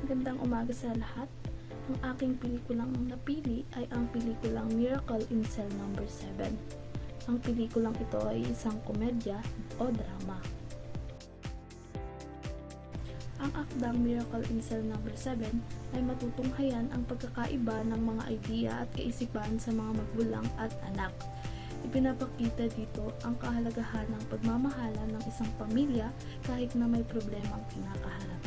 Magandang umaga sa lahat. Ang aking pelikulang napili ay ang pelikulang Miracle in Cell No. 7. Ang pelikulang ito ay isang komedya o drama. Ang akdang Miracle in Cell No. 7 ay matutunghayan ang pagkakaiba ng mga idea at kaisipan sa mga magulang at anak. Ipinapakita dito ang kahalagahan ng pagmamahalan ng isang pamilya kahit na may problemang kinakaharap.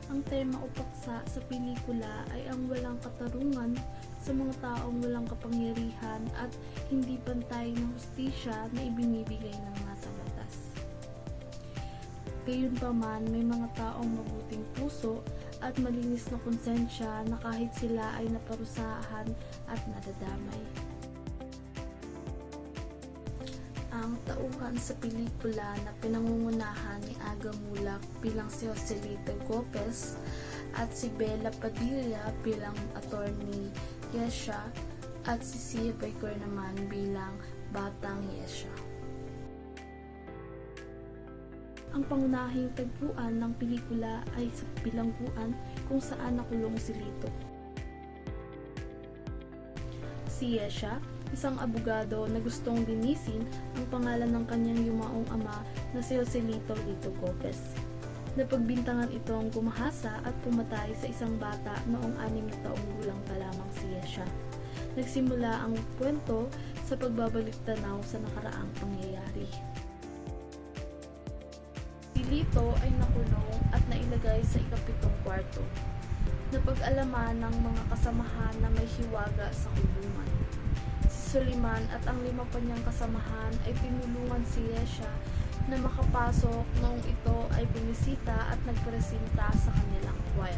Ang tema o paksa sa pelikula ay ang walang katarungan sa mga taong walang kapangyarihan at hindi pantay na hustisya na ibinibigay ng nasa batas. Gayunpaman, may mga taong mabuting puso at malinis na konsensya na kahit sila ay naparusahan at nadadamay. Ang tauhan sa pelikula na pinangungunahan ni Aga Mulak bilang si Joselito Gopez at si Bella Padilla bilang attorney Yesha at si Sia Baker naman bilang Batang Yesha. Ang pangunahing tagpuan ng pelikula ay sa bilangguan kung saan nakulong si Lito. Si Yesha, isang abogado na gustong linisin ang pangalan ng kanyang yumaong ama na si Joselito Lito Gopez. Napagbintangan itong gumahasa at pumatay sa isang bata noong 6 na taong gulang pa lamang si Yesha. Nagsimula ang kwento sa pagbabalik-tanaw sa nakaraang pangyayari. Si Lito ay nakulong at nailagay sa ika-7 kwarto. Napag-alaman ng mga kasamahan na may hiwaga sa kulungan. Si Suliman at ang 5 pa niyang kasamahan ay tinulungan si Yesha na makapasok noong ito ay bumisita at nagpresinta sa kanilang choir.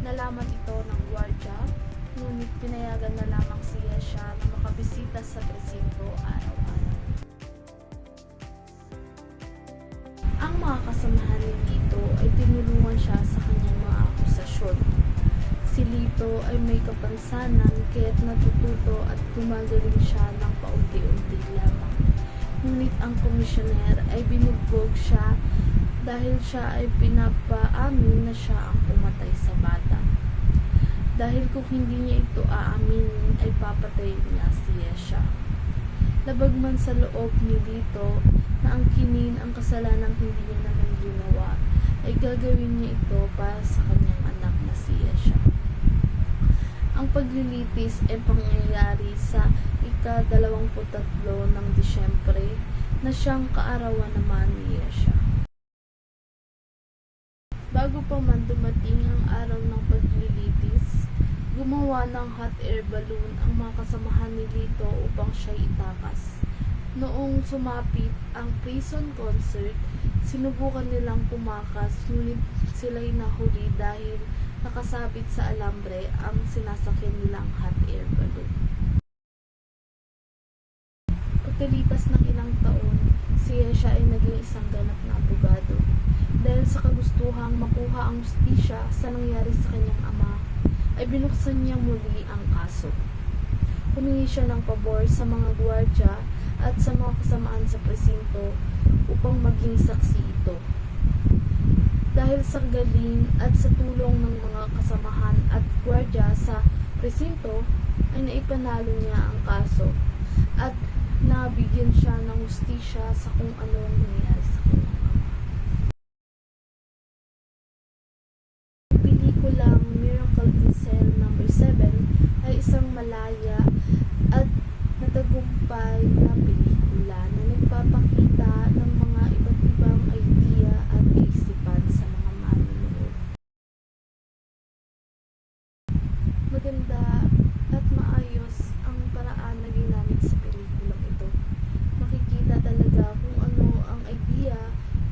Nalaman ito ng gwardiya, ngunit pinayagan na lamang si Yesha na makabisita sa presinto araw-araw. Ang mga kasamahan ni Lito ay tinulungan siya sa kanyang mga akusasyon. Si Lito ay may kapansanan kaya't natututo at gumagaling siya ng paunti-unti lamang. Ngunit ang komisyoner ay binugbog siya dahil siya ay pinapaamin na siya ang pumatay sa bata. Dahil kung hindi niya ito aaminin ay papatayin niya si Yesha. Labag man sa loob ni Lito na angkinin ang kasalanang hindi niya naman ginawa, ay gagawin niya ito para sa kanyang anak na si Yesha. Ang paglilitis ay pangyayari sa ika-23 ng Disyembre na siyang kaarawan naman ni Yesha. Bago pa man dumating ang araw ng paglilitis, gumawa ng hot air balloon ang mga kasamahan ni Lito upang siya itakas. Noong sumapit ang prison concert, sinubukan nilang pumakas ngunit sila'y nahuli dahil nakasabit sa alambre ang sinasakyan nilang hot air balloon. Pagkalipas ng ilang taon, si Yesha ay naging isang ganap na abogado. Dahil sa kagustuhang makuha ang hustisya sa nangyari sa kanyang ama, ay binuksan niya muli ang kaso. Humingi siya ng pabor sa mga gwardiya at sa mga kasamaan sa presinto upang maging saksi ito. Dahil sa galing at sa tulong ng mga kasamahan at gwardiya sa presinto, ay naipanalo niya ang kaso at nabigyan siya ng hustisya sa kung ano ang nangyari sa kanyang ama. Pelikulang Miracle in Cell No. 7 ay isang malaya at natagumpay na pelikula na nagpapakita ng mga iba't ibang idea at kaisipan sa mga manonood. Maganda at maayos ang paraan na ginamit sa pelikulang ito. Makikita talaga kung ano ang idea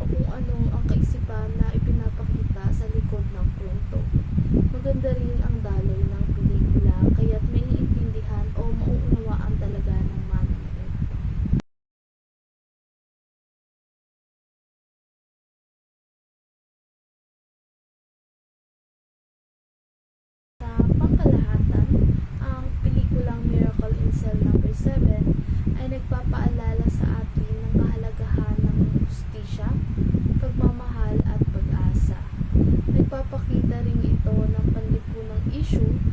o kung ano ang kaisipan na ipinapakita sa likod ng kwento. Maganda rin ang daloy ng pelikula kaya't may iintindihan o mauunawaan talaga ng manonood. Sa pangkalahatan, ang pelikulang Miracle in Cell No. 7 ay nagpapaalala sa atin ng kahalagahan ng hustisya, pagmamahal at pag-asa. sitwasyon